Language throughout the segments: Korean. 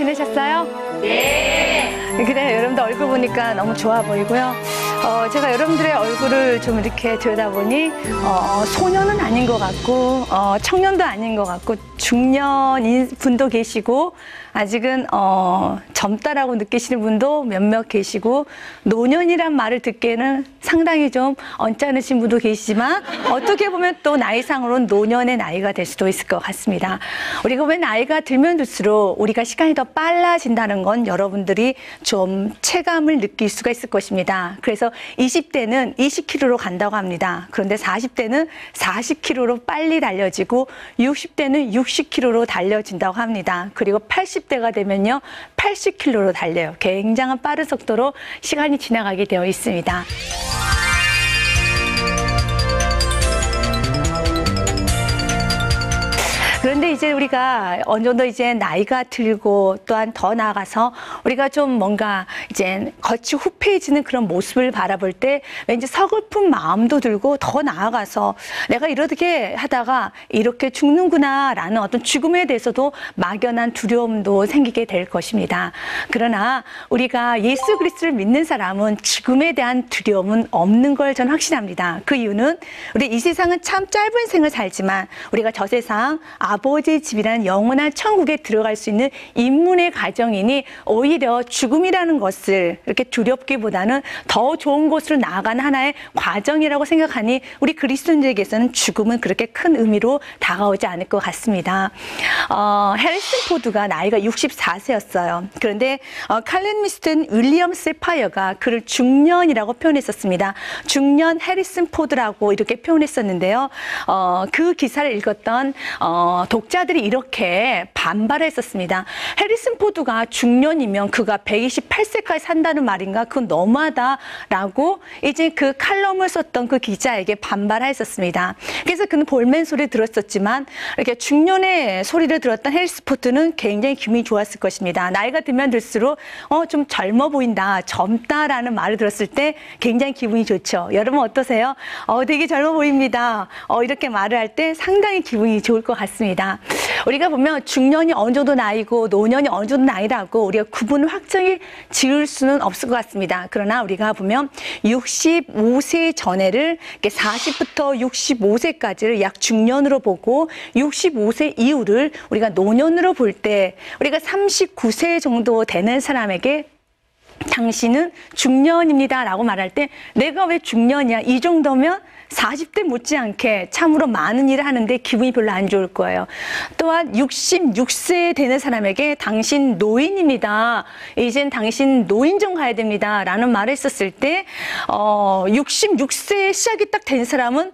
지내셨어요? 네. 그래요. 여러분들 얼굴 보니까 너무 좋아 보이고요. 제가 여러분들의 얼굴을 좀 이렇게 들여다보니 소년은 아닌 것 같고 청년도 아닌 것 같고 중년인 분도 계시고 아직은 젊다라고 느끼시는 분도 몇몇 계시고 노년이란 말을 듣기에는 상당히 좀 언짢으신 분도 계시지만 어떻게 보면 또 나이상으로는 노년의 나이가 될 수도 있을 것 같습니다. 우리가 왜 나이가 들면 들수록 우리가 시간이 더 빨라진다는 건 여러분들이 좀 체감을 느낄 수가 있을 것입니다. 그래서 20대는 20km로 간다고 합니다. 그런데 40대는 40km로 빨리 달려지고 60대는 60km로 달려진다고 합니다. 그리고 80대가 되면요 80km로 달려요. 굉장한 빠른 속도로 시간이 지나가게 되어 있습니다. 그런데 이제 우리가 어느 정도 이제 나이가 들고 또한 더 나아가서 우리가 좀 뭔가 이제 겉이 후패해지는 그런 모습을 바라볼 때 왠지 서글픈 마음도 들고 더 나아가서 내가 이렇게 하다가 이렇게 죽는구나라는 어떤 죽음에 대해서도 막연한 두려움도 생기게 될 것입니다. 그러나 우리가 예수 그리스도를 믿는 사람은 죽음에 대한 두려움은 없는 걸 저는 확신합니다. 그 이유는 우리 이 세상은 참 짧은 생을 살지만 우리가 저 세상 아버지의 집이라는 영원한 천국에 들어갈 수 있는 인문의 가정이니 오히려 죽음이라는 것을 이렇게 두렵기보다는 더 좋은 곳으로 나아가는 하나의 과정이라고 생각하니 우리 그리스도인들에게서는 죽음은 그렇게 큰 의미로 다가오지 않을 것 같습니다. 해리슨 포드가 나이가 64세였어요. 그런데 칼렌 미스튼 윌리엄 세파이어가 그를 중년이라고 표현했었습니다. 중년 해리슨 포드라고 이렇게 표현했었는데요. 그 기사를 읽었던 독자들이 이렇게 반발했었습니다. 해리슨 포드가 중년이면 그가 128세까지 산다는 말인가? 그건 너무하다라고 이제 그 칼럼을 썼던 그 기자에게 반발했었습니다. 그래서 그는 볼멘 소리를 들었었지만 이렇게 중년의 소리를 들었던 해리슨 포드는 굉장히 기분이 좋았을 것입니다. 나이가 들면 들수록 좀 젊어 보인다, 젊다라는 말을 들었을 때 굉장히 기분이 좋죠. 여러분 어떠세요? 되게 젊어 보입니다. 이렇게 말을 할 때 상당히 기분이 좋을 것 같습니다. 우리가 보면 중년이 어느 정도 나이고 노년이 어느 정도 나이라고 우리가 구분을 확정히 지을 수는 없을 것 같습니다. 그러나 우리가 보면 65세 전에를 40부터 65세까지를 약 중년으로 보고 65세 이후를 우리가 노년으로 볼 때 우리가 39세 정도 되는 사람에게 당신은 중년입니다 라고 말할 때 내가 왜 중년이야? 이 정도면 40대 못지않게 참으로 많은 일을 하는데 기분이 별로 안 좋을 거예요. 또한 66세 되는 사람에게 당신 노인입니다. 이젠 당신 노인 좀 가야 됩니다. 라는 말을 했었을 때 66세 시작이 딱 된 사람은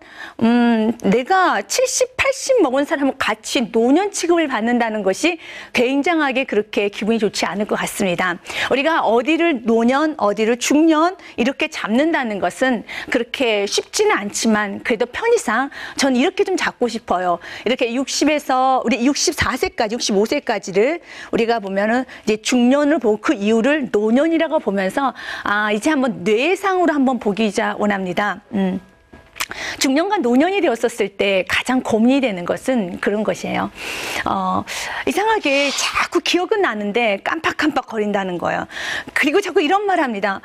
내가 70, 80 먹은 사람은 같이 노년 취급을 받는다는 것이 굉장하게 그렇게 기분이 좋지 않을 것 같습니다. 우리가 어디를 노년, 어디를 중년 이렇게 잡는다는 것은 그렇게 쉽지는 않지만 그래도 편의상 전 이렇게 좀 잡고 싶어요. 이렇게 60에서 우리 64세까지 65세까지를 우리가 보면은 이제 중년을 보고 그 이후를 노년이라고 보면서 이제 한번 뇌상으로 한번 보기자 원합니다. 중년과 노년이 되었었을 때 가장 고민이 되는 것은 그런 것이에요. 이상하게 자꾸 기억은 나는데 깜빡깜빡 거린다는 거예요. 그리고 자꾸 이런 말 합니다.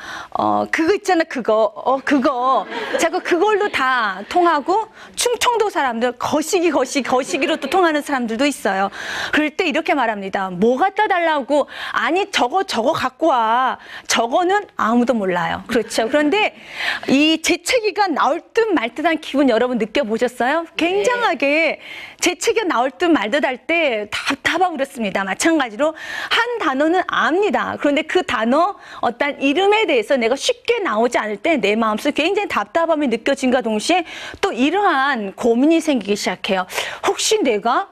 그거 있잖아, 그거. 자꾸 그걸로 다 통하고 충청도 사람들 거시기로 또 통하는 사람들도 있어요. 그럴 때 이렇게 말합니다. 뭐 갖다 달라고? 아니, 저거 갖고 와. 저거는 아무도 몰라요. 그렇죠. 그런데 이 재채기가 나올 듯 말 듯한 기분 여러분 느껴보셨어요? 굉장하게 재채기가 나올 듯 말 듯 할 때 답답하고 그렇습니다. 마찬가지로 한 단어는 압니다. 그런데 그 단어 어떤 이름에 대해서 내가 쉽게 나오지 않을 때 내 마음속에 굉장히 답답함이 느껴진과 동시에 또 이러한 고민이 생기기 시작해요. 혹시 내가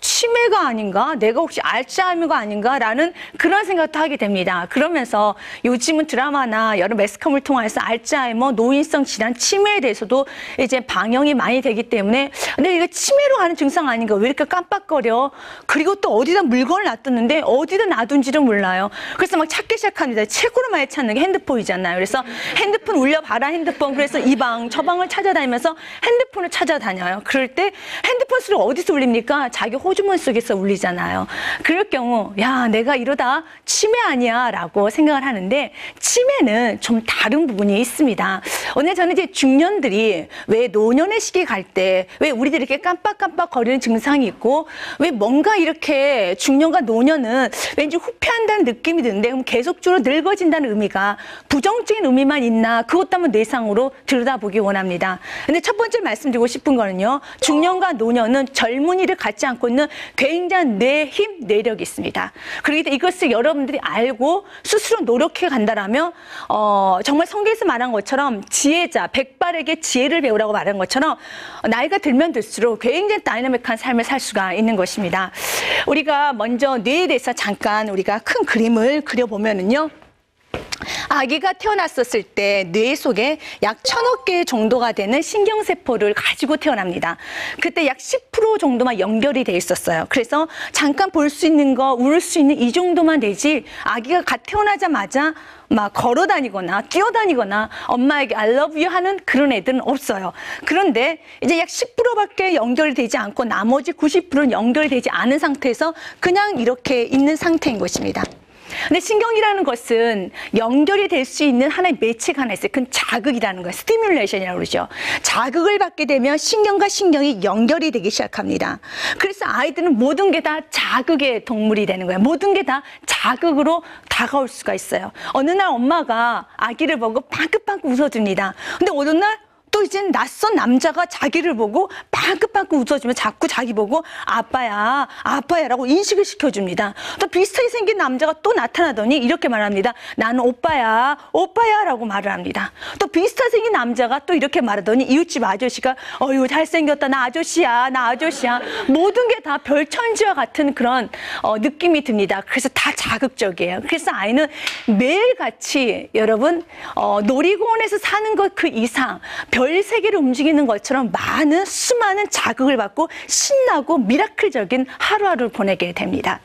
치매가 아닌가? 내가 혹시 알츠하이머가 아닌가? 라는 그런 생각도 하게 됩니다. 그러면서 요즘은 드라마나 여러 매스컴을 통해서 알츠하이머, 노인성 질환, 치매에 대해서도 이제 방영이 많이 되기 때문에 근데 이거 치매로 가는 증상 아닌가? 왜 이렇게 깜빡거려? 그리고 또 어디다 물건을 놔뒀는데 어디다 놔둔지를 몰라요. 그래서 막 찾기 시작합니다. 최고로 많이 찾는 게 핸드폰이잖아요. 그래서 핸드폰 울려봐라 핸드폰. 그래서 이 방, 저 방을 찾아다니면서 핸드폰을 찾아다녀요. 그럴 때 핸드폰 소리가 어디서 울립니까? 자기 호주머니 호르몬 속에서 울리잖아요. 그럴 경우 야 내가 이러다 치매 아니야 라고 생각을 하는데 치매는 좀 다른 부분이 있습니다. 오늘 저는 이제 중년들이 왜 노년의 시기 갈 때 왜 우리들이 이렇게 깜빡깜빡 거리는 증상이 있고 왜 뭔가 이렇게 중년과 노년은 왠지 후퇴한다는 느낌이 드는데 그럼 계속적으로 늙어진다는 의미가 부정적인 의미만 있나 그것도 한번 내상으로 들여다보기 원합니다. 근데 첫 번째 말씀드리고 싶은 거는요. 중년과 노년은 젊은이를 갖지 않고 있는 굉장한 내힘, 내력이 있습니다. 그렇기 때문에 이것을 여러분들이 알고 스스로 노력해 간다라면 정말 성경에서 말한 것처럼 지혜자, 백발에게 지혜를 배우라고 말한 것처럼 나이가 들면 들수록 굉장히 다이나믹한 삶을 살 수가 있는 것입니다. 우리가 먼저 뇌에 대해서 잠깐 우리가 큰 그림을 그려보면은요. 아기가 태어났었을 때 뇌 속에 약 1000억 개 정도가 되는 신경세포를 가지고 태어납니다. 그때 약 10% 정도만 연결이 돼 있었어요. 그래서 잠깐 볼 수 있는 거, 울을 수 있는 이 정도만 되지 아기가 갓 태어나자마자 막 걸어 다니거나 뛰어다니거나 엄마에게 I love you 하는 그런 애들은 없어요. 그런데 이제 약 10%밖에 연결이 되지 않고 나머지 90%는 연결이 되지 않은 상태에서 그냥 이렇게 있는 상태인 것입니다. 근데 신경이라는 것은 연결이 될 수 있는 하나의 매체가 하나 있어요. 그건 자극이라는 거예요. 스티뮬레이션이라고 그러죠. 자극을 받게 되면 신경과 신경이 연결이 되기 시작합니다. 그래서 아이들은 모든 게 다 자극의 동물이 되는 거예요. 모든 게 다 자극으로 다가올 수가 있어요. 어느 날 엄마가 아기를 보고 빵긋빵긋 웃어줍니다. 근데 어느 날 또 이제 낯선 남자가 자기를 보고 빵긋빵긋 웃어주면 자꾸 자기 보고 아빠야, 아빠야라고 인식을 시켜줍니다. 또 비슷하게 생긴 남자가 또 나타나더니 이렇게 말합니다. 나는 오빠야, 오빠야라고 말을 합니다. 또 비슷하게 생긴 남자가 또 이렇게 말하더니 이웃집 아저씨가 어휴 잘생겼다, 나 아저씨야, 나 아저씨야. 모든 게 다 별천지와 같은 그런 느낌이 듭니다. 그래서 다 자극적이에요. 그래서 아이는 매일같이 여러분 놀이공원에서 사는 것 그 이상 별 세계를 움직이는 것처럼 많은 수많은 자극을 받고 신나고 미라클적인 하루하루를 보내게 됩니다.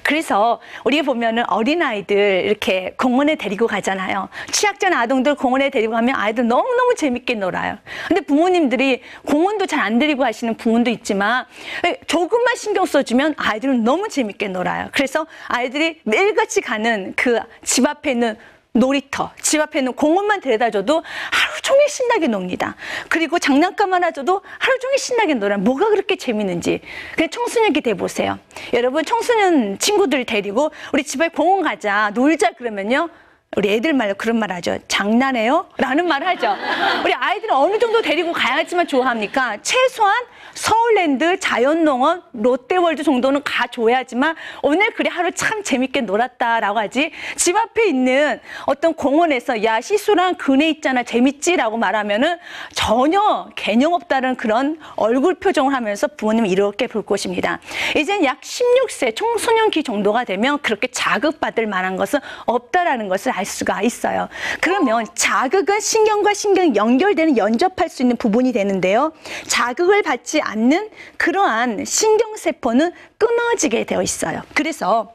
그래서 우리가 보면은 어린아이들 이렇게 공원에 데리고 가잖아요. 취약자 아동들 공원에 데리고 가면 아이들 너무너무 재밌게 놀아요. 근데 부모님들이 공원도 잘 안 데리고 가시는 부모도 있지만 조금만 신경 써주면 아이들은 너무 재밌게 놀아요. 그래서 아이들이 매일같이 가는 그 집 앞에 있는 놀이터, 집 앞에 있는 공원만 데려다줘도 하루 종일 신나게 놉니다. 그리고 장난감 하나 줘도 하루 종일 신나게 놀아요. 뭐가 그렇게 재밌는지. 그냥 청소년기 돼보세요. 여러분 청소년 친구들 데리고 우리 집에 공원 가자, 놀자 그러면요. 우리 애들 말로 그런 말 하죠. 장난해요? 라는 말 하죠. 우리 아이들은 어느 정도 데리고 가야지만 좋아합니까? 최소한 서울랜드, 자연농원, 롯데월드 정도는 가줘야지만 오늘 그래 하루 참 재밌게 놀았다라고 하지. 집 앞에 있는 어떤 공원에서 야 시소랑 그네 있잖아 재밌지? 라고 말하면은 전혀 개념 없다는 그런 얼굴 표정을 하면서 부모님이 이렇게 볼 것입니다. 이젠 약 16세 청소년기 정도가 되면 그렇게 자극받을 만한 것은 없다라는 것을 알 수가 있어요. 그러면 자극은 신경과 신경이 연결되는 연접할 수 있는 부분이 되는데요. 자극을 받지 않는 그러한 신경세포는 끊어지게 되어 있어요. 그래서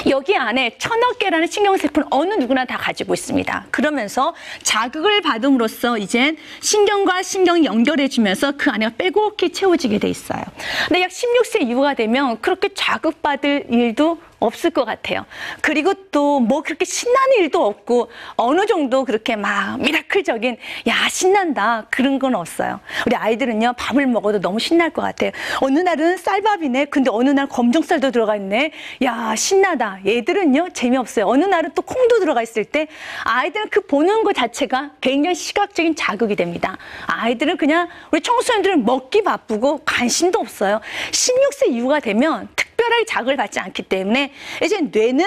여기 안에 1000억 개라는 신경세포는 어느 누구나 다 가지고 있습니다. 그러면서 자극을 받음으로써 이젠 신경과 신경이 연결해주면서 그 안에가 빼곡히 채워지게 돼 있어요. 근데 약 16세 이후가 되면 그렇게 자극받을 일도 없을 것 같아요. 그리고 또 뭐 그렇게 신나는 일도 없고 어느 정도 그렇게 막 미라클적인 야 신난다 그런 건 없어요. 우리 아이들은요 밥을 먹어도 너무 신날 것 같아요. 어느 날은 쌀밥이네. 근데 어느 날 검정쌀도 들어가 있네. 야 신나다. 얘들은요 재미없어요. 어느 날은 또 콩도 들어가 있을 때 아이들은 그 보는 것 자체가 굉장히 시각적인 자극이 됩니다. 아이들은 그냥 우리 청소년들은 먹기 바쁘고 관심도 없어요. 16세 이후가 되면 특별하게 자극을 받지 않기 때문에 이제 뇌는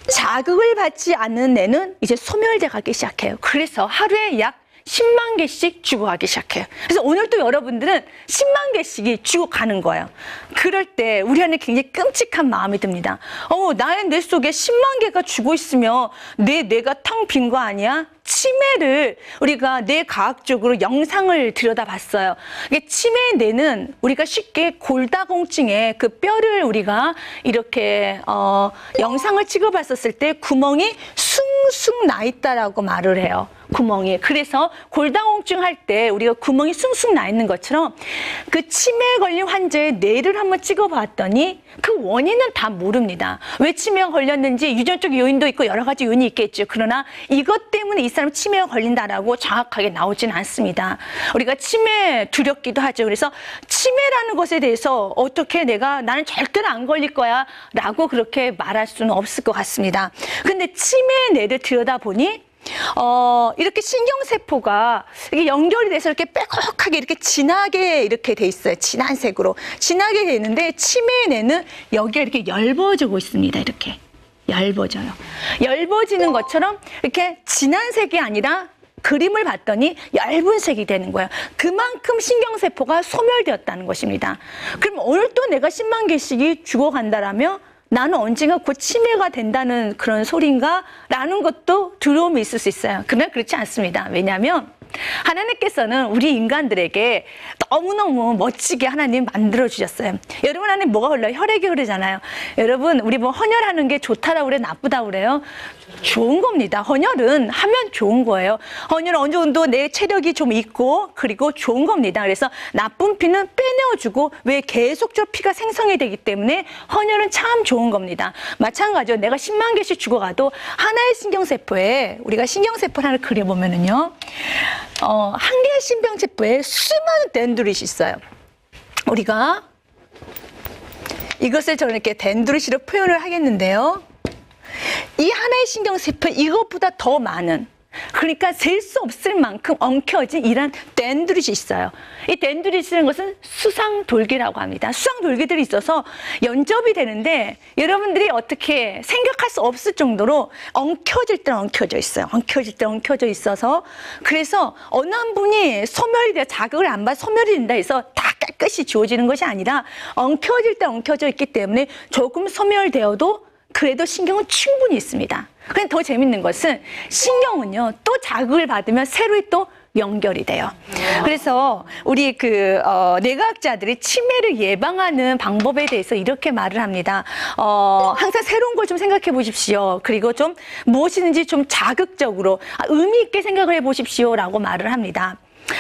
자극을 받지 않는 뇌는 이제 소멸돼 가기 시작해요. 그래서 하루에 약 10만 개씩 죽어가기 시작해요. 그래서 오늘 또 여러분들은 10만 개씩이 죽어가는 거예요. 그럴 때 우리 안에 굉장히 끔찍한 마음이 듭니다. 나의 뇌 속에 10만 개가 죽어 있으면 내 뇌가 텅 빈 거 아니야? 치매를 우리가 뇌과학적으로 영상을 들여다봤어요. 치매의 뇌는 우리가 쉽게 골다공증에 그 뼈를 우리가 이렇게 영상을 찍어봤었을 때 구멍이 숭숭 나 있다라고 말을 해요. 구멍이. 그래서 골다공증 할 때 우리가 구멍이 숭숭 나 있는 것처럼 그 치매에 걸린 환자의 뇌를 한번 찍어봤더니 그 원인은 다 모릅니다. 왜 치매가 걸렸는지 유전적 요인도 있고 여러 가지 요인이 있겠죠. 그러나 이것 때문에 이 사람 치매가 걸린다라고 정확하게 나오지는 않습니다. 우리가 치매 두렵기도 하죠. 그래서 치매라는 것에 대해서 어떻게 나는 절대로 안 걸릴 거야 라고 그렇게 말할 수는 없을 것 같습니다. 근데 치매의 뇌를 들여다보니 이렇게 신경세포가 이게 연결이 돼서 이렇게 빼곡하게 이렇게 진하게 이렇게 돼 있어요. 진한 색으로. 진하게 돼 있는데 치매의 뇌는 여기가 이렇게 엷어지고 있습니다. 이렇게. 엷어져요. 엷어지는 것처럼 이렇게 진한 색이 아니라 그림을 봤더니 얇은 색이 되는 거예요. 그만큼 신경세포가 소멸되었다는 것입니다. 그럼 오늘 또 내가 10만 개씩이 죽어간다라면 나는 언젠가 곧 치매가 된다는 그런 소린가? 라는 것도 두려움이 있을 수 있어요. 그러나 그렇지 않습니다. 왜냐하면 하나님께서는 우리 인간들에게 너무너무 멋지게 하나님 만들어주셨어요. 여러분 안에 뭐가 흘러요? 혈액이 흐르잖아요. 여러분 우리 뭐 헌혈하는 게 좋다라고 그래 나쁘다고 그래요? 좋은 겁니다. 헌혈은 하면 좋은 거예요. 헌혈은 어느 정도 내 체력이 좀 있고 그리고 좋은 겁니다. 그래서 나쁜 피는 빼내어주고 왜 계속적으로 피가 생성이 되기 때문에 헌혈은 참 좋은 겁니다. 마찬가지로 내가 10만 개씩 죽어가도 하나의 신경세포에 우리가 신경세포를 하나 그려보면은요. 한 개의 신경세포에 수많은 덴드릿이 있어요. 우리가 이것을 저는 이렇게 덴드릿으로 표현을 하겠는데요. 이 하나의 신경세포 이것보다 더 많은 그러니까 셀 수 없을 만큼 엉켜진 이런 덴드릿이 있어요. 이 덴드릿이라는 것은 수상돌기라고 합니다. 수상돌기들이 있어서 연접이 되는데 여러분들이 어떻게 생각할 수 없을 정도로 엉켜질 때 엉켜져 있어요. 엉켜질 때 엉켜져 있어서 그래서 어느 한 분이 소멸이 돼 자극을 안 받아 소멸이 된다 해서 다 깨끗이 지워지는 것이 아니라 엉켜질 때 엉켜져 있기 때문에 조금 소멸되어도 그래도 신경은 충분히 있습니다. 근데 더 재밌는 것은 신경은요 또 자극을 받으면 새로이 또 연결이 돼요. 그래서 우리 뇌과학자들이 치매를 예방하는 방법에 대해서 이렇게 말을 합니다. 항상 새로운 걸 좀 생각해 보십시오. 그리고 좀 무엇이든지 좀 자극적으로 의미 있게 생각을 해 보십시오라고 말을 합니다.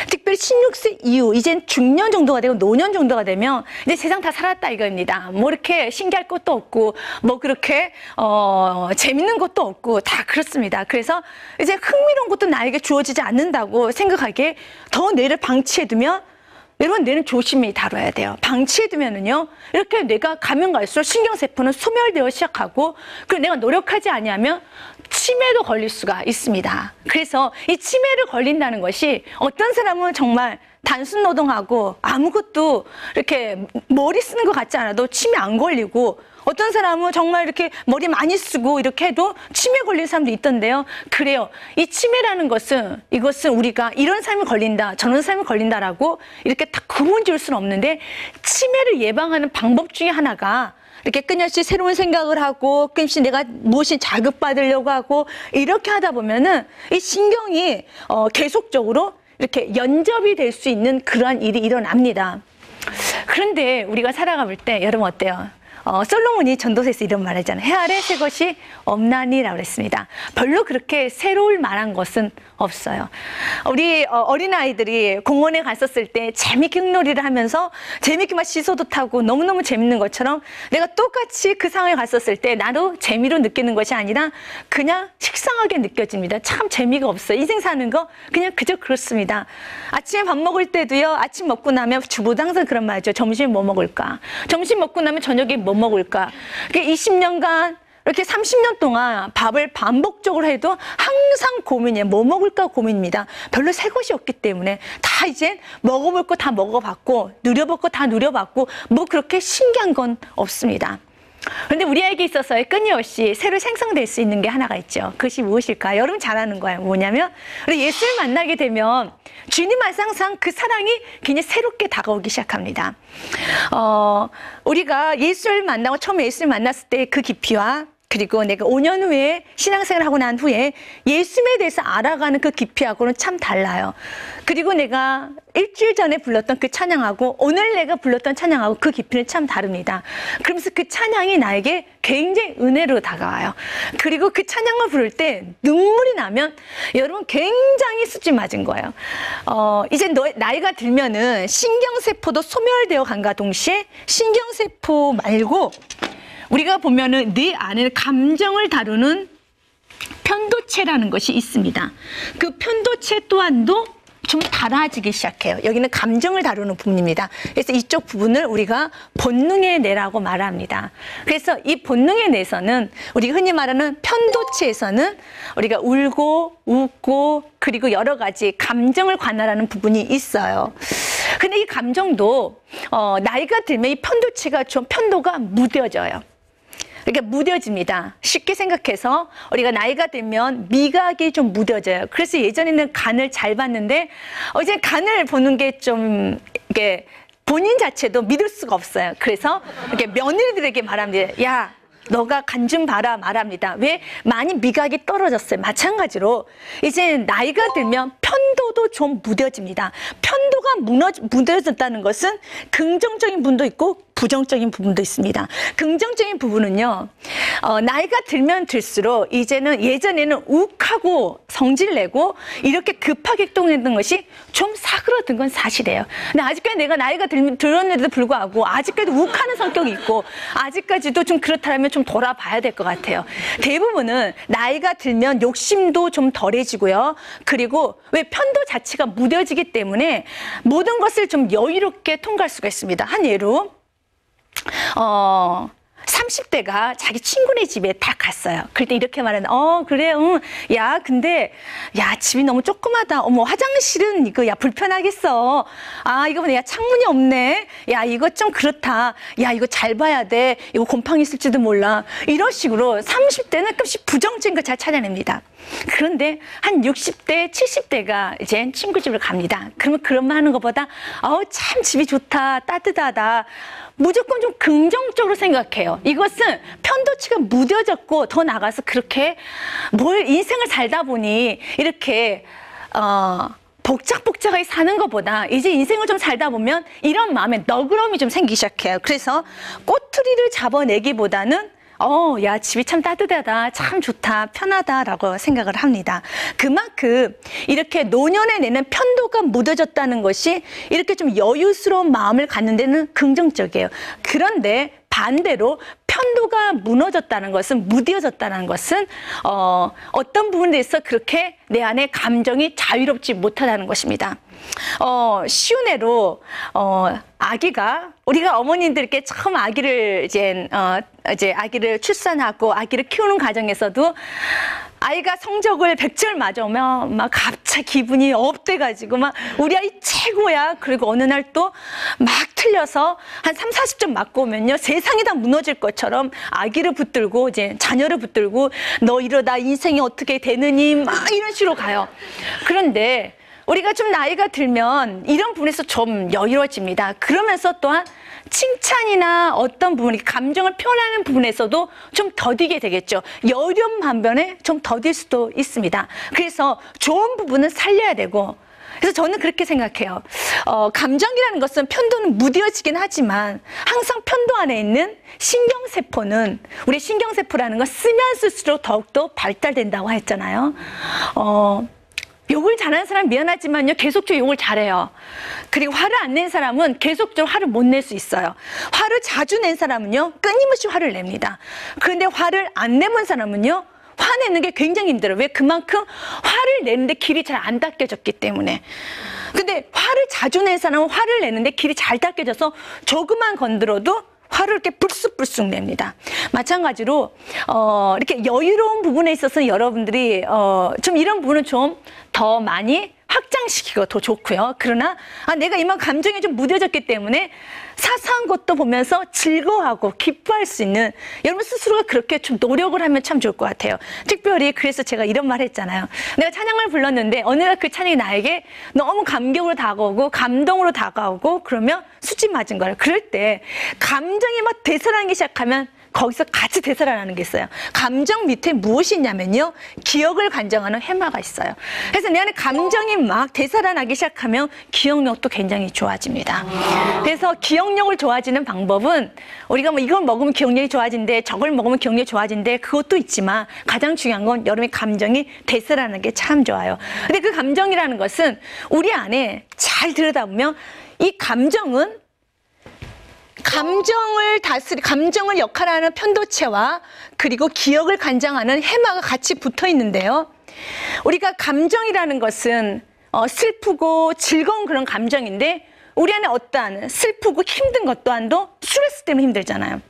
특별히 16세 이후 이젠 중년 정도가 되고 노년 정도가 되면 이제 세상 다 살았다 이겁니다. 뭐 이렇게 신기할 것도 없고 뭐 그렇게 재밌는 것도 없고 다 그렇습니다. 그래서 이제 흥미로운 것도 나에게 주어지지 않는다고 생각하기에 더 뇌를 방치해두면 여러분 뇌는 조심히 다뤄야 돼요. 방치해두면은요 이렇게 뇌가 가면 갈수록 신경세포는 소멸되어 시작하고 그리고 내가 노력하지 않으면 치매도 걸릴 수가 있습니다. 그래서 이 치매를 걸린다는 것이 어떤 사람은 정말 단순 노동하고 아무것도 이렇게 머리 쓰는 것 같지 않아도 치매 안 걸리고 어떤 사람은 정말 이렇게 머리 많이 쓰고 이렇게 해도 치매 걸린 사람도 있던데요. 그래요. 이 치매라는 것은 이것은 우리가 이런 삶이 걸린다, 저런 삶이 걸린다라고 이렇게 딱 구분 지을 수는 없는데 치매를 예방하는 방법 중에 하나가 이렇게 끊임없이 새로운 생각을 하고 끊임없이 내가 무엇이 자극받으려고 하고 이렇게 하다 보면은 이 신경이 계속적으로 이렇게 연접이 될 수 있는 그러한 일이 일어납니다. 그런데 우리가 살아가 볼 때 여러분 어때요? 솔로몬이 전도서에서 이런 말 하잖아요. 해 아래 새 것이 없나니라고 했습니다. 별로 그렇게 새로울 만한 것은 없어요. 우리 어린아이들이 공원에 갔었을 때 재밌게 흙놀이를 하면서 재밌게 막 시소도 타고 너무너무 재밌는 것처럼 내가 똑같이 그 상황에 갔었을 때 나도 재미로 느끼는 것이 아니라 그냥 식상하게 느껴집니다. 참 재미가 없어요. 인생 사는 거 그냥 그저 그렇습니다. 아침에 밥 먹을 때도요. 아침 먹고 나면 주부도 항상 그런 말이죠. 점심 뭐 먹을까? 점심 먹고 나면 저녁에 뭐 먹을까? 20년간 이렇게 30년 동안 밥을 반복적으로 해도 항상 고민이에요. 뭐 먹을까 고민입니다. 별로 새 것이 없기 때문에 다 이제 먹어볼 거 다 먹어봤고 누려볼 거 다 누려봤고 뭐 그렇게 신기한 건 없습니다. 그런데 우리에게 있어서 끊임없이 새로 생성될 수 있는 게 하나가 있죠. 그것이 무엇일까요? 여러분 잘 아는 거예요. 뭐냐면 우리 예수를 만나게 되면 주님 안에서 항상 그 사랑이 굉장히 새롭게 다가오기 시작합니다. 우리가 예수를 만나고 처음에 예수를 만났을 때 그 깊이와 그리고 내가 5년 후에 신앙생활을 하고 난 후에 예수님에 대해서 알아가는 그 깊이하고는 참 달라요. 그리고 내가 일주일 전에 불렀던 그 찬양하고 오늘 내가 불렀던 찬양하고 그 깊이는 참 다릅니다. 그러면서 그 찬양이 나에게 굉장히 은혜로 다가와요. 그리고 그 찬양을 부를 때 눈물이 나면 여러분 굉장히 수지 맞은 거예요. 이제 나이가 들면은 신경세포도 소멸되어 간과 동시에 신경세포 말고 우리가 보면은 네 안에 감정을 다루는 편도체라는 것이 있습니다. 그 편도체 또한도 좀 달아지기 시작해요. 여기는 감정을 다루는 부분입니다. 그래서 이쪽 부분을 우리가 본능의 뇌라고 말합니다. 그래서 이 본능의 뇌에서는 우리가 흔히 말하는 편도체에서는 우리가 울고 웃고 그리고 여러 가지 감정을 관할하는 부분이 있어요. 근데 이 감정도 나이가 들면 이 편도체가 좀 편도가 무뎌져요. 그러니까 무뎌집니다. 쉽게 생각해서 우리가 나이가 들면 미각이 좀 무뎌져요. 그래서 예전에는 간을 잘 봤는데 이제 간을 보는 게 좀 이게 본인 자체도 믿을 수가 없어요. 그래서 이렇게 며느리들에게 말합니다. 야, 너가 간 좀 봐라 말합니다. 왜? 많이 미각이 떨어졌어요. 마찬가지로 이제 나이가 들면 편도도 좀 무뎌집니다. 편도가 무뎌졌다는 것은 긍정적인 부분도 있고 부정적인 부분도 있습니다. 긍정적인 부분은요, 나이가 들면 들수록 이제는 예전에는 욱하고 성질내고 이렇게 급하게 행동했던 것이 좀 사그러든 건 사실이에요. 근데 아직까지 내가 나이가 들었는데도 불구하고 아직까지 욱하는 성격이 있고 아직까지도 좀 그렇다면 좀 돌아봐야 될 것 같아요. 대부분은 나이가 들면 욕심도 좀 덜해지고요. 그리고 왜 편도 자체가 무뎌지기 때문에 모든 것을 좀 여유롭게 통과할 수가 있습니다. 한 예로 30대가 자기 친구네 집에 딱 갔어요. 그때 이렇게 말하는, 그래, 응. 야, 근데, 야, 집이 너무 조그마다. 어머, 화장실은 이거, 야, 불편하겠어. 아, 이거 뭐야, 창문이 없네. 야, 이거 좀 그렇다. 야, 이거 잘 봐야 돼. 이거 곰팡이 있을지도 몰라. 이런 식으로 30대는 가끔씩 부정적인 걸 잘 찾아냅니다. 그런데 한 60대, 70대가 이제 친구 집을 갑니다. 그러면 그런 말 하는 것보다, 참 집이 좋다, 따뜻하다. 무조건 좀 긍정적으로 생각해요. 이것은 편도체가 무뎌졌고 더 나가서 그렇게 뭘 인생을 살다 보니 이렇게 복작복작하게 사는 것보다 이제 인생을 좀 살다 보면 이런 마음에 너그러움이 좀 생기기 시작해요. 그래서 꼬투리를 잡아내기보다는 야, 집이 참 따뜻하다, 참 좋다, 편하다라고 생각을 합니다. 그만큼 이렇게 노년에 내는 편도가 묻어졌다는 것이 이렇게 좀 여유스러운 마음을 갖는 데는 긍정적이에요. 그런데 반대로 편도가 무너졌다는 것은, 무뎌졌다는 것은 어떤 부분에 대해서 그렇게 내 안에 감정이 자유롭지 못하다는 것입니다. 쉬운 예로 아기가, 우리가 어머님들께 처음 아기를 이제 아기를 출산하고 아기를 키우는 과정에서도 아이가 성적을 100점 맞으면 막 갑자기 기분이 업돼가지고 막 우리 아이 최고야. 그리고 어느 날 또 막 틀려서 한 3, 40점 맞고 오면요, 세상이 다 무너질 것처럼 아기를 붙들고 이제 자녀를 붙들고 너 이러다 인생이 어떻게 되느니 막 이런 식으로 가요. 그런데 우리가 좀 나이가 들면 이런 부분에서 좀 여유로워집니다. 그러면서 또한 칭찬이나 어떤 부분, 감정을 표현하는 부분에서도 좀 더디게 되겠죠. 여유로운 반면에 좀 더딜 수도 있습니다. 그래서 좋은 부분은 살려야 되고, 그래서 저는 그렇게 생각해요. 감정이라는 것은 편도는 무뎌지긴 하지만 항상 편도 안에 있는 신경세포는, 우리 신경세포라는 건 쓰면 쓸수록 더욱더 발달된다고 했잖아요. 욕을 잘하는 사람 미안하지만요, 계속적으로 욕을 잘해요. 그리고 화를 안 낸 사람은 계속적으로 화를 못 낼 수 있어요. 화를 자주 낸 사람은요, 끊임없이 화를 냅니다. 그런데 화를 안 내본 사람은요, 화내는 게 굉장히 힘들어요. 왜? 그만큼 화를 내는데 길이 잘 안 닦여졌기 때문에. 근데 화를 자주 낸 사람은 화를 내는데 길이 잘 닦여져서 조금만 건드려도 화를 이렇게 불쑥불쑥 냅니다. 마찬가지로 이렇게 여유로운 부분에 있어서 여러분들이 좀 이런 부분은 좀 더 많이 확장시키고 더 좋고요. 그러나 내가 이만 감정이 좀 무뎌졌기 때문에 사소한 것도 보면서 즐거워하고 기뻐할 수 있는, 여러분 스스로가 그렇게 좀 노력을 하면 참 좋을 것 같아요. 특별히 그래서 제가 이런 말 했잖아요. 내가 찬양을 불렀는데 어느 날 그 찬양이 나에게 너무 감격으로 다가오고 감동으로 다가오고 그러면 수지 맞은 거예요. 그럴 때 감정이 막 되살아나기 시작하면 거기서 같이 되살아나는 게 있어요. 감정 밑에 무엇이 있냐면요. 기억을 관장하는 해마가 있어요. 그래서 내 안에 감정이 막 되살아나기 시작하면 기억력도 굉장히 좋아집니다. 그래서 기억력을 좋아지는 방법은 우리가 뭐 이걸 먹으면 기억력이 좋아진대, 저걸 먹으면 기억력이 좋아진대, 그것도 있지만 가장 중요한 건 여러분의 감정이 되살아나는 게 참 좋아요. 근데 그 감정이라는 것은 우리 안에 잘 들여다보면 이 감정은 감정을 역할하는 편도체와 그리고 기억을 관장하는 해마가 같이 붙어 있는데요. 우리가 감정이라는 것은 슬프고 즐거운 그런 감정인데 우리 안에 어떠한 슬프고 힘든 것 또한도 스트레스 때문에 힘들잖아요.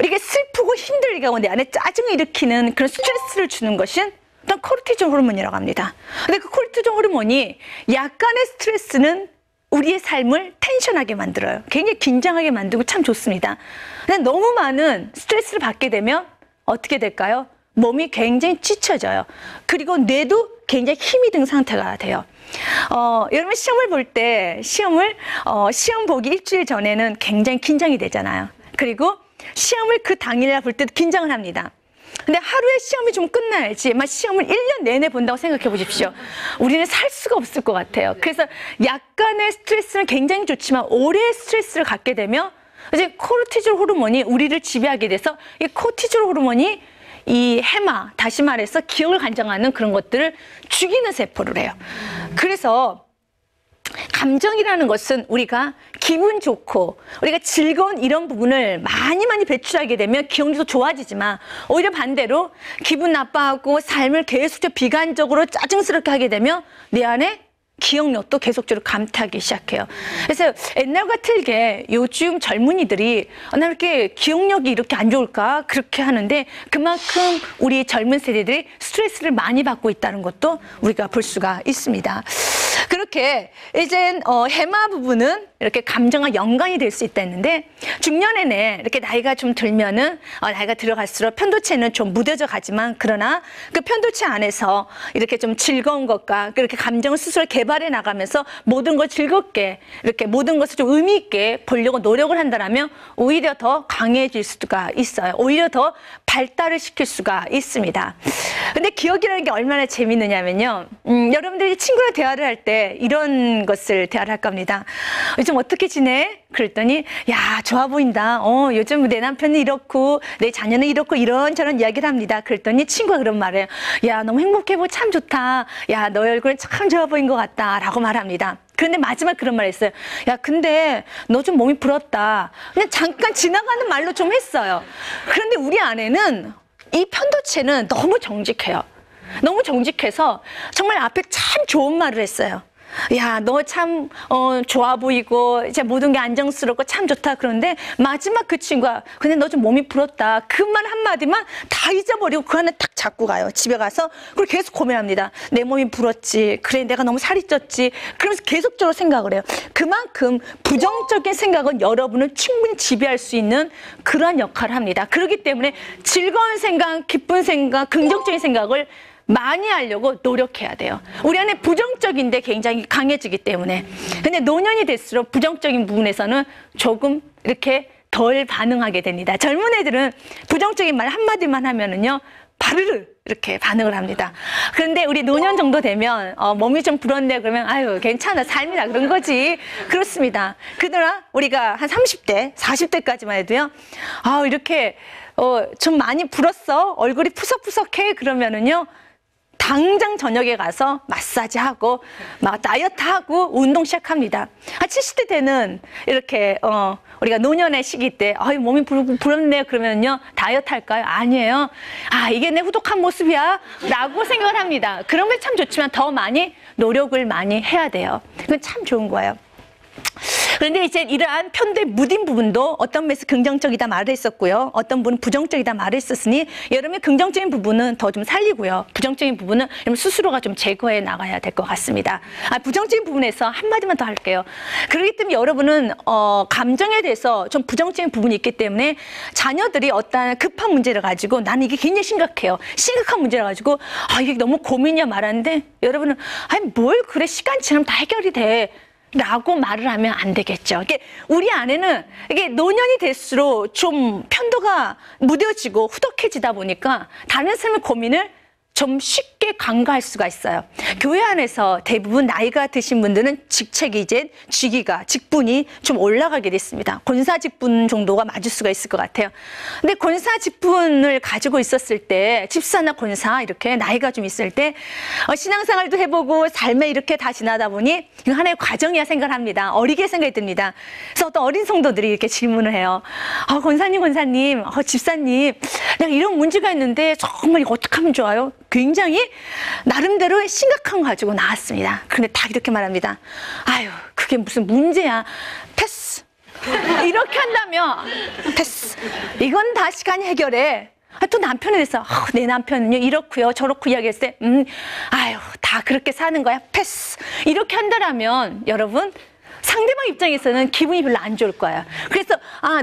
이게 슬프고 힘들기가 내 안에 짜증을 일으키는 그런 스트레스를 주는 것은 일단 코르티졸 호르몬이라고 합니다. 근데 그 코르티졸 호르몬이 약간의 스트레스는 우리의 삶을 텐션하게 만들어요. 굉장히 긴장하게 만들고 참 좋습니다. 근데 너무 많은 스트레스를 받게 되면 어떻게 될까요? 몸이 굉장히 지쳐져요. 그리고 뇌도 굉장히 힘이 든 상태가 돼요. 여러분 시험을 볼 때 시험 보기 일주일 전에는 굉장히 긴장이 되잖아요. 그리고 시험을 그 당일날 볼 때도 긴장을 합니다. 근데 하루에 시험이 좀 끝나야지 막 시험을 1년 내내 본다고 생각해 보십시오. 우리는 살 수가 없을 것 같아요. 그래서 약간의 스트레스는 굉장히 좋지만 오래의 스트레스를 갖게 되면 이제 코르티졸 호르몬이 우리를 지배하게 돼서 이 코르티졸 호르몬이 이 해마, 다시 말해서 기억을 관장하는 그런 것들을 죽이는 세포를 해요. 그래서 감정이라는 것은 우리가 기분 좋고 우리가 즐거운 이런 부분을 많이 배출하게 되면 기억력도 좋아지지만 오히려 반대로 기분 나빠하고 삶을 계속적으로 비관적으로 짜증스럽게 하게 되면 내 안에 기억력도 계속적으로 감퇴하기 시작해요. 그래서 옛날과 틀게 요즘 젊은이들이 나 이렇게 기억력이 이렇게 안 좋을까 그렇게 하는데 그만큼 우리 젊은 세대들이 스트레스를 많이 받고 있다는 것도 우리가 볼 수가 있습니다. 그렇게 이제 해마 부분은 이렇게 감정과 연관이 될 수 있다 했는데 중년에는 이렇게 나이가 좀 들면은 나이가 들어갈수록 편도체는 좀 무뎌져 가지만 그러나 그 편도체 안에서 이렇게 좀 즐거운 것과 그렇게 감정을 스스로 개발해 나가면서 모든 걸 즐겁게 이렇게 모든 것을 좀 의미 있게 보려고 노력을 한다면 오히려 더 강해질 수가 있어요. 오히려 더 발달을 시킬 수가 있습니다. 근데 기억이라는 게 얼마나 재밌느냐면요. 여러분들이 친구랑 대화를 할 때 이런 것을 대화를 할 겁니다. 요즘 어떻게 지내? 그랬더니 야 좋아 보인다. 요즘 내 남편은 이렇고 내 자녀는 이렇고 이런저런 이야기를 합니다. 그랬더니 친구가 그런 말을 해요. 야 너무 행복해 보고 참 좋다. 야 너 얼굴은 참 좋아 보인 것 같다 라고 말합니다. 그런데 마지막 그런 말 했어요. 야 근데 너 좀 몸이 불었다. 그냥 잠깐 지나가는 말로 좀 했어요. 그런데 우리 안에는 이 편도체는 너무 정직해요. 너무 정직해서 정말 앞에 참 좋은 말을 했어요. 야, 너 참 좋아 보이고 이제 모든 게 안정스럽고 참 좋다. 그런데 마지막 그 친구가 근데 너 좀 몸이 불었다. 그 말 한마디만 다 잊어버리고 그 안에 딱 잡고 가요. 집에 가서 그걸 계속 고민합니다. 내 몸이 불었지. 그래 내가 너무 살이 쪘지. 그러면서 계속적으로 생각을 해요. 그만큼 부정적인 생각은 여러분을 충분히 지배할 수 있는 그러한 역할을 합니다. 그렇기 때문에 즐거운 생각, 기쁜 생각, 긍정적인 생각을 많이 하려고 노력해야 돼요. 우리 안에 부정적인데 굉장히 강해지기 때문에. 근데 노년이 될수록 부정적인 부분에서는 조금 이렇게 덜 반응하게 됩니다. 젊은 애들은 부정적인 말 한마디만 하면은요, 바르르 이렇게 반응을 합니다. 그런데 우리 노년 정도 되면 몸이 좀 불었네 그러면 아유 괜찮아 삶이다 그런 거지. 그렇습니다. 그러나 우리가 한 30대, 40대까지만 해도요. 이렇게 좀 많이 불었어. 얼굴이 푸석푸석해 그러면은요. 당장 저녁에 가서 마사지하고 막 다이어트하고 운동 시작합니다. 70대 때는 이렇게 우리가 노년의 시기 때 몸이 불었네 그러면요 다이어트 할까요? 아니에요. 이게 내 후덕한 모습이야 라고 생각을 합니다. 그런 게 참 좋지만 더 많이 노력을 많이 해야 돼요. 그건 참 좋은 거예요. 그런데 이제 이러한 편도의 무딘 부분도 어떤 면에서 긍정적이다 말을 했었고요. 어떤 분은 부정적이다 말을 했었으니 여러분의 긍정적인 부분은 더 좀 살리고요. 부정적인 부분은 여러분 스스로가 좀 제거해 나가야 될 것 같습니다. 부정적인 부분에서 한마디만 더 할게요. 그렇기 때문에 여러분은 감정에 대해서 좀 부정적인 부분이 있기 때문에 자녀들이 어떤 급한 문제를 가지고 나는 이게 굉장히 심각해요. 심각한 문제를 가지고 이게 너무 고민이야 말하는데 여러분은 뭘 그래 시간 지나면 다 해결이 돼. 라고 말을 하면 안 되겠죠. 이게 우리 안에는 이게 노년이 될수록 좀 편도가 무뎌지고 후덕해지다 보니까 다른 사람의 고민을 좀 쉽게 간과할 수가 있어요. 교회 안에서 대부분 나이가 드신 분들은 직책이 이제 직분이 좀 올라가게 됐습니다. 권사 직분 정도가 맞을 수가 있을 것 같아요. 근데 권사 직분을 가지고 있었을 때, 집사나 권사 이렇게 나이가 좀 있을 때 신앙생활도 해보고 삶에 이렇게 다 지나다 보니 이거 하나의 과정이야 생각을 합니다. 어리게 생각이 듭니다. 그래서 어떤 어린 성도들이 이렇게 질문을 해요. 권사님, 집사님, 내가 이런 문제가 있는데 정말 이거 어떻게 하면 좋아요? 굉장히 나름대로 심각한 거 가지고 나왔습니다. 그런데 다 이렇게 말합니다. 아유, 그게 무슨 문제야. 패스. 이렇게 한다면 패스. 이건 다 시간이 해결해. 또 남편에 대해서 내 남편은요 이렇고요 저렇고 이야기했을 때 아유, 다 그렇게 사는 거야. 패스. 이렇게 한다라면 여러분, 상대방 입장에서는 기분이 별로 안 좋을 거예요. 그래서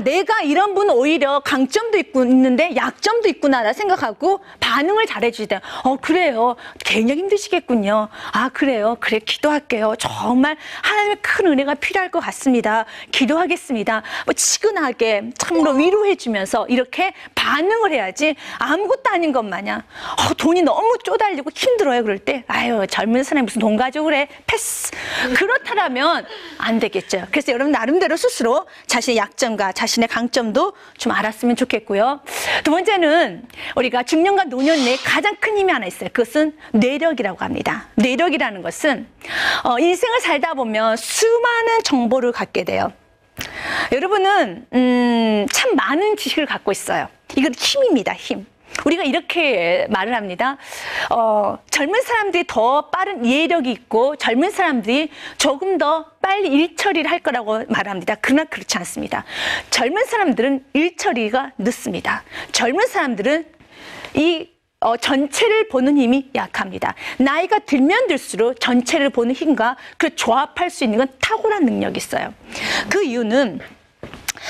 내가 이런 분 오히려 강점도 있는데 약점도 있구나라 생각하고 반응을 잘해주시대요. 그래요. 굉장히 힘드시겠군요. 그래요. 그래, 기도할게요. 정말 하나님의 큰 은혜가 필요할 것 같습니다. 기도하겠습니다. 치근하게 참으로 위로해주면서 이렇게 반응을 해야지 아무것도 아닌 것 마냥 돈이 너무 쪼달리고 힘들어요. 그럴 때 아유, 젊은 사람이 무슨 돈 가지고 그래. 패스. 그렇다면 안 되겠죠. 그래서 여러분 나름대로 스스로 자신의 약점과 자신의 강점도 좀 알았으면 좋겠고요. 두 번째는 우리가 중년과 노년 내에 가장 큰 힘이 하나 있어요. 그것은 뇌력이라고 합니다. 뇌력이라는 것은 인생을 살다 보면 수많은 정보를 갖게 돼요. 여러분은 참 많은 지식을 갖고 있어요. 이건 힘입니다. 힘. 우리가 이렇게 말을 합니다. 젊은 사람들이 더 빠른 이해력이 있고 젊은 사람들이 조금 더 빨리 일 처리를 할 거라고 말합니다. 그러나 그렇지 않습니다. 젊은 사람들은 일 처리가 늦습니다. 젊은 사람들은 전체를 보는 힘이 약합니다. 나이가 들면 들수록 전체를 보는 힘과 그 조합할 수 있는 건 탁월한 능력이 있어요. 그 이유는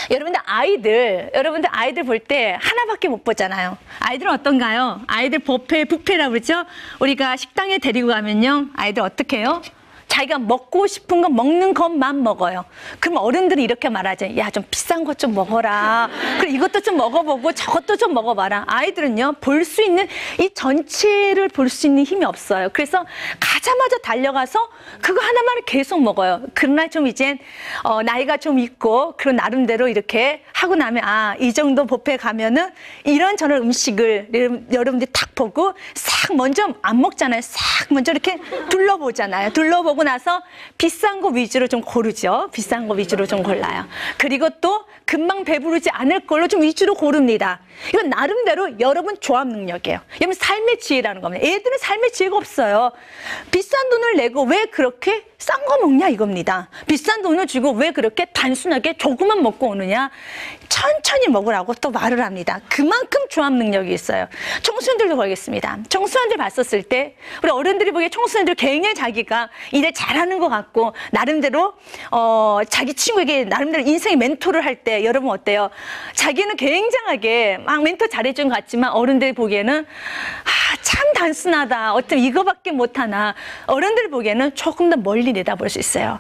여러분들 아이들 볼 때 하나밖에 못 보잖아요. 아이들은 어떤가요? 아이들 뷔페라고 그러죠? 우리가 식당에 데리고 가면요, 아이들 어떻게 해요? 자기가 먹고 싶은 거 먹는 것만 먹어요. 그럼 어른들이 이렇게 말하죠. 야, 좀 비싼 것 좀 먹어라. 그리고 이것도 좀 먹어보고 저것도 좀 먹어봐라. 아이들은요, 볼 수 있는 이 전체를 볼 수 있는 힘이 없어요. 그래서 가자마자 달려가서 그거 하나만을 계속 먹어요. 그러나 좀 이제 나이가 좀 있고 그런 나름대로 이렇게 하고 나면 이 정도 뷔페 가면은 이런저런 음식을 여러분들이 딱 보고 싹 먼저 안 먹잖아요. 싹 먼저 이렇게 둘러보잖아요. 둘러보고 나서 비싼 거 위주로 좀 고르죠. 비싼 거 위주로 좀 골라요. 그리고 또 금방 배부르지 않을 걸로 좀 위주로 고릅니다. 이건 나름대로 여러분 조합 능력이에요. 여러분 삶의 지혜라는 겁니다. 애들은 삶의 지혜가 없어요. 비싼 돈을 내고 왜 그렇게 싼 거 먹냐 이겁니다. 비싼 돈을 주고 왜 그렇게 단순하게 조금만 먹고 오느냐. 천천히 먹으라고 또 말을 합니다. 그만큼 조합 능력이 있어요. 청소년들도 보겠습니다. 청소년들 봤었을 때 우리 어른들이 보기에 청소년들 굉장히 자기가 일을 잘하는 것 같고 나름대로 자기 친구에게 나름대로 인생의 멘토를 할 때 여러분 어때요? 자기는 굉장하게 막 멘토 잘해준 것 같지만 어른들이 보기에는 참 단순하다. 어쩜 이거밖에 못하나. 어른들 보기에는 조금 더 멀리 내다볼 수 있어요.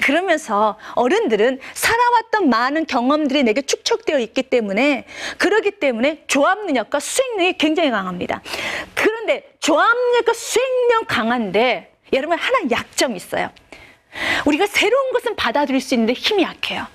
그러면서 어른들은 살아왔던 많은 경험들이 내게 축적되어 있기 때문에 그렇기 때문에 조합 능력과 수행 능력이 굉장히 강합니다. 그런데 조합 능력과 수행 능력 강한데 여러분 하나 약점이 있어요. 우리가 새로운 것은 받아들일 수 있는데 힘이 약해요.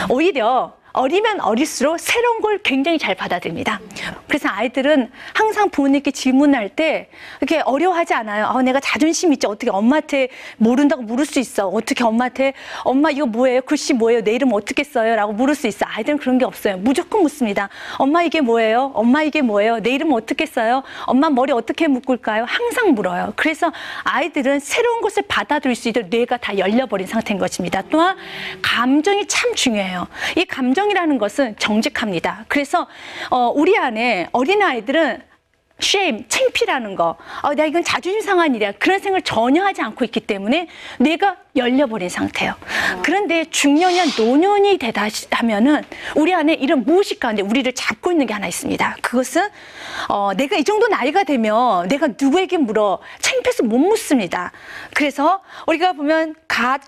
오히려 어리면 어릴수록 새로운 걸 굉장히 잘 받아들입니다. 그래서 아이들은 항상 부모님께 질문할 때 이렇게 어려워하지 않아요. 내가 자존심 있지. 어떻게 엄마한테 모른다고 물을 수 있어. 어떻게 엄마한테 엄마 이거 뭐예요? 글씨 뭐예요? 내 이름 어떻게 써요? 라고 물을 수 있어. 아이들은 그런 게 없어요. 무조건 묻습니다. 엄마 이게 뭐예요? 엄마 이게 뭐예요? 내 이름 어떻게 써요? 엄마 머리 어떻게 묶을까요? 항상 물어요. 그래서 아이들은 새로운 것을 받아들일 수 있도록 뇌가 다 열려버린 상태인 것입니다. 또한 감정이 참 중요해요. 이 감정이라는 것은 정직합니다. 그래서 우리 안에 어린아이들은 shame, 창피라는 거, 내가 이건 자존심 상한 일이야. 그런 생각을 전혀 하지 않고 있기 때문에 뇌가 열려버린 상태예요. 그런데 중년이나 노년이 되다 하면은 우리 안에 이런 무의식 가운데 우리를 잡고 있는 게 하나 있습니다. 그것은 내가 이 정도 나이가 되면 내가 누구에게 물어 창피해서 못 묻습니다. 그래서 우리가 보면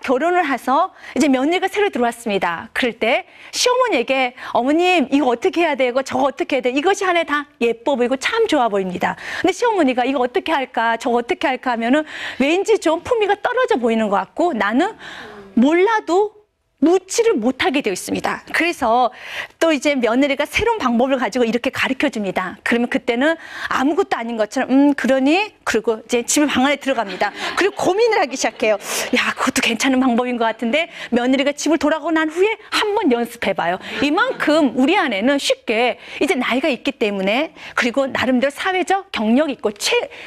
결혼을 해서 이제 며느리가 새로 들어왔습니다. 그럴 때 시어머니에게 어머님 이거 어떻게 해야 되고 저거 어떻게 해야 돼, 이것이 하나에 다 예뻐 보이고 참 좋아 보입니다. 근데 시어머니가 이거 어떻게 할까 저거 어떻게 할까 하면은 왠지 좀 품위가 떨어져 보이는 것 같고 나는 몰라도 묻지를 못하게 되어 있습니다. 그래서 또 이제 며느리가 새로운 방법을 가지고 이렇게 가르쳐 줍니다. 그러면 그때는 아무것도 아닌 것처럼 그러니? 그리고 이제 집에 방 안에 들어갑니다. 그리고 고민을 하기 시작해요. 야, 그것도 괜찮은 방법인 것 같은데 며느리가 집을 돌아가고 난 후에 한번 연습해봐요. 이만큼 우리 안에는 쉽게 이제 나이가 있기 때문에, 그리고 나름대로 사회적 경력이 있고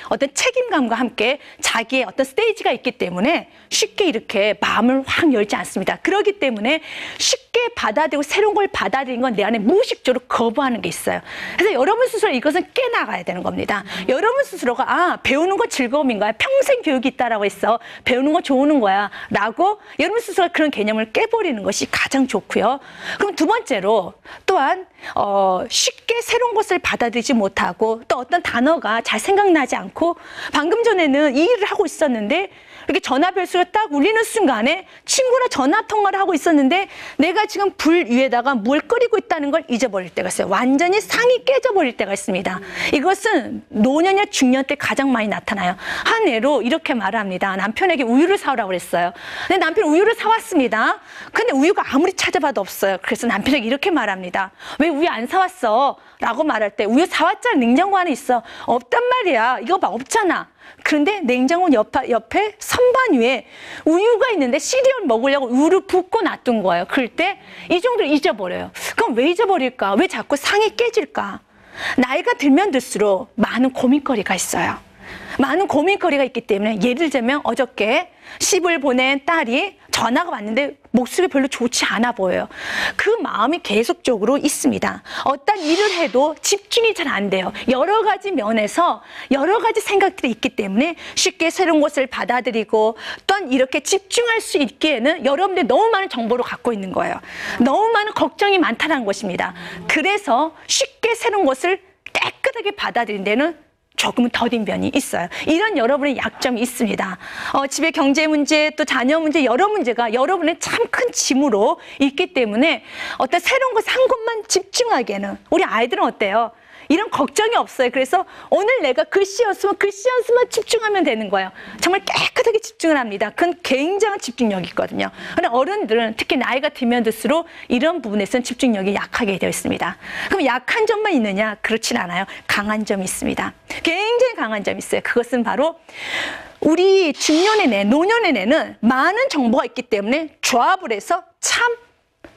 어떤 책임감과 함께 자기의 어떤 스테이지가 있기 때문에 쉽게 이렇게 마음을 확 열지 않습니다. 그렇기 때문에 쉽게 받아들이고 새로운 걸 받아들이는 건 내 안에 무의식적으로 거부하는 게 있어요. 그래서 여러분 스스로 이것은 깨나가야 되는 겁니다. 여러분 스스로가 배우는 거 즐거움인 거야, 평생 교육이 있다라고 했어, 배우는 거 좋은 거야 라고 여러분 스스로가 그런 개념을 깨버리는 것이 가장 좋고요. 그럼 두 번째로 또한 쉽게 새로운 것을 받아들이지 못하고 또 어떤 단어가 잘 생각나지 않고, 방금 전에는 이 일을 하고 있었는데 이렇게 전화 벨소리가 딱 울리는 순간에 친구랑 전화 통화를 하고 있었는데 내가 지금 불 위에다가 뭘 끓이고 있다는 걸 잊어버릴 때가 있어요. 완전히 상이 깨져버릴 때가 있습니다. 이것은 노년이나 중년 때 가장 많이 나타나요. 한 예로 이렇게 말합니다. 남편에게 우유를 사오라고 그랬어요. 근데 남편이 우유를 사왔습니다. 근데 우유가 아무리 찾아봐도 없어요. 그래서 남편에게 이렇게 말합니다. 왜 우유 안 사왔어? 라고 말할 때 우유 사왔잖아, 냉장고 안에 있어. 없단 말이야. 이거 봐, 없잖아. 그런데 냉장고 옆에 선반 위에 우유가 있는데 시리얼 먹으려고 우유를 붓고 놔둔 거예요. 그럴 때 이 정도를 잊어버려요. 그럼 왜 잊어버릴까? 왜 자꾸 상이 깨질까? 나이가 들면 들수록 많은 고민거리가 있어요. 많은 고민거리가 있기 때문에, 예를 들면 어저께 시집을 보낸 딸이 전화가 왔는데 목소리가 별로 좋지 않아 보여요. 그 마음이 계속적으로 있습니다. 어떤 일을 해도 집중이 잘 안 돼요. 여러 가지 면에서 여러 가지 생각들이 있기 때문에 쉽게 새로운 것을 받아들이고 또한 이렇게 집중할 수 있기에는 여러분들이 너무 많은 정보를 갖고 있는 거예요. 너무 많은 걱정이 많다는 것입니다. 그래서 쉽게 새로운 것을 깨끗하게 받아들이는 데는 조금은 더딘 면이 있어요. 이런 여러분의 약점이 있습니다. 집의 경제 문제, 또 자녀 문제, 여러 문제가 여러분의 참 큰 짐으로 있기 때문에 어떤 새로운 것을 한 곳만 집중하기에는, 우리 아이들은 어때요? 이런 걱정이 없어요. 그래서 오늘 내가 글씨 연습만 집중하면 되는 거예요. 정말 깨끗하게 집중을 합니다. 그건 굉장한 집중력이 있거든요. 그런데 어른들은 특히 나이가 들면 들수록 이런 부분에서는 집중력이 약하게 되어 있습니다. 그럼 약한 점만 있느냐? 그렇진 않아요. 강한 점이 있습니다. 굉장히 강한 점이 있어요. 그것은 바로 우리 중년의 뇌, 노년의 뇌는 많은 정보가 있기 때문에 조합을 해서 참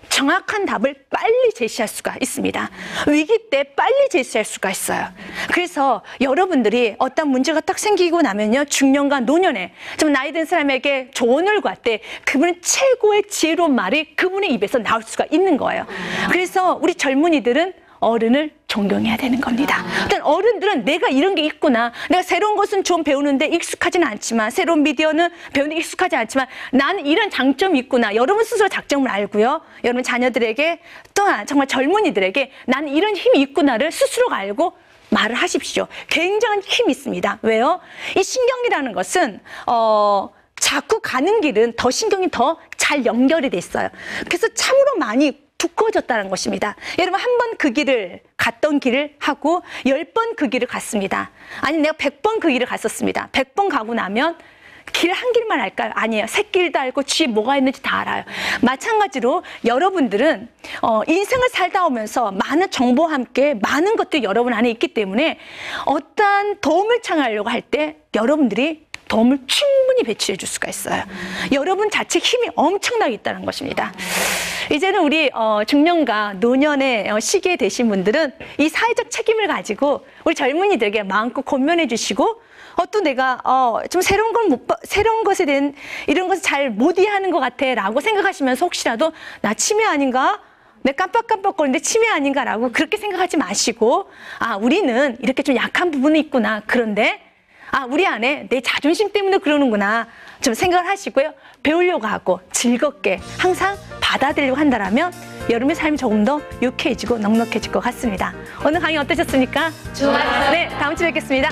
정확한 답을 빨리 제시할 수가 있습니다. 위기 때 빨리 제시할 수가 있어요. 그래서 여러분들이 어떤 문제가 딱 생기고 나면요, 중년과 노년에 좀 나이 든 사람에게 조언을 구할 때 그분은 최고의 지혜로운 말이 그분의 입에서 나올 수가 있는 거예요. 그래서 우리 젊은이들은 어른을 존경해야 되는 겁니다. 일단 어른들은 내가 이런 게 있구나. 내가 새로운 것은 좀 배우는데 익숙하지는 않지만, 새로운 미디어는 배우는데 익숙하지 않지만 나는 이런 장점이 있구나. 여러분 스스로 장점을 알고요. 여러분 자녀들에게, 또한 정말 젊은이들에게 나는 이런 힘이 있구나를 스스로가 알고 말을 하십시오. 굉장한 힘이 있습니다. 왜요? 이 신경이라는 것은 자꾸 가는 길은 더 신경이 더 잘 연결이 돼 있어요. 그래서 참으로 많이 두꺼워졌다는 것입니다. 여러분, 한 번 그 길을 갔던 길을 하고 10번 그 길을 갔습니다. 아니, 내가 100번 그 길을 갔었습니다. 100번 가고 나면 길 한 길만 알까요? 아니에요. 새길도 알고 뒤에 뭐가 있는지 다 알아요. 마찬가지로 여러분들은 인생을 살다 오면서 많은 정보와 함께 많은 것들이 여러분 안에 있기 때문에 어떠한 도움을 청하려고 할 때 여러분들이 도움을 충분히 배치해 줄 수가 있어요. 여러분 자체 힘이 엄청나게 있다는 것입니다. 이제는 우리 중년과 노년의 시기에 되신 분들은 이 사회적 책임을 가지고 우리 젊은이들에게 마음껏 권면해 주시고, 또 내가 좀 새로운 것에 대한 이런 것을 잘 못 이해하는 것 같아 라고 생각하시면서 혹시라도 나 치매 아닌가? 내 깜빡깜빡거리는데 치매 아닌가라고 그렇게 생각하지 마시고, 우리는 이렇게 좀 약한 부분이 있구나. 그런데 아, 우리 안에 내 자존심 때문에 그러는구나 좀 생각을 하시고요. 배우려고 하고 즐겁게 항상 받아들이려고 한다면 여러분의 삶이 조금 더 유쾌해지고 넉넉해질 것 같습니다. 오늘 강의 어떠셨습니까? 좋았어요. 네, 다음 주에 뵙겠습니다.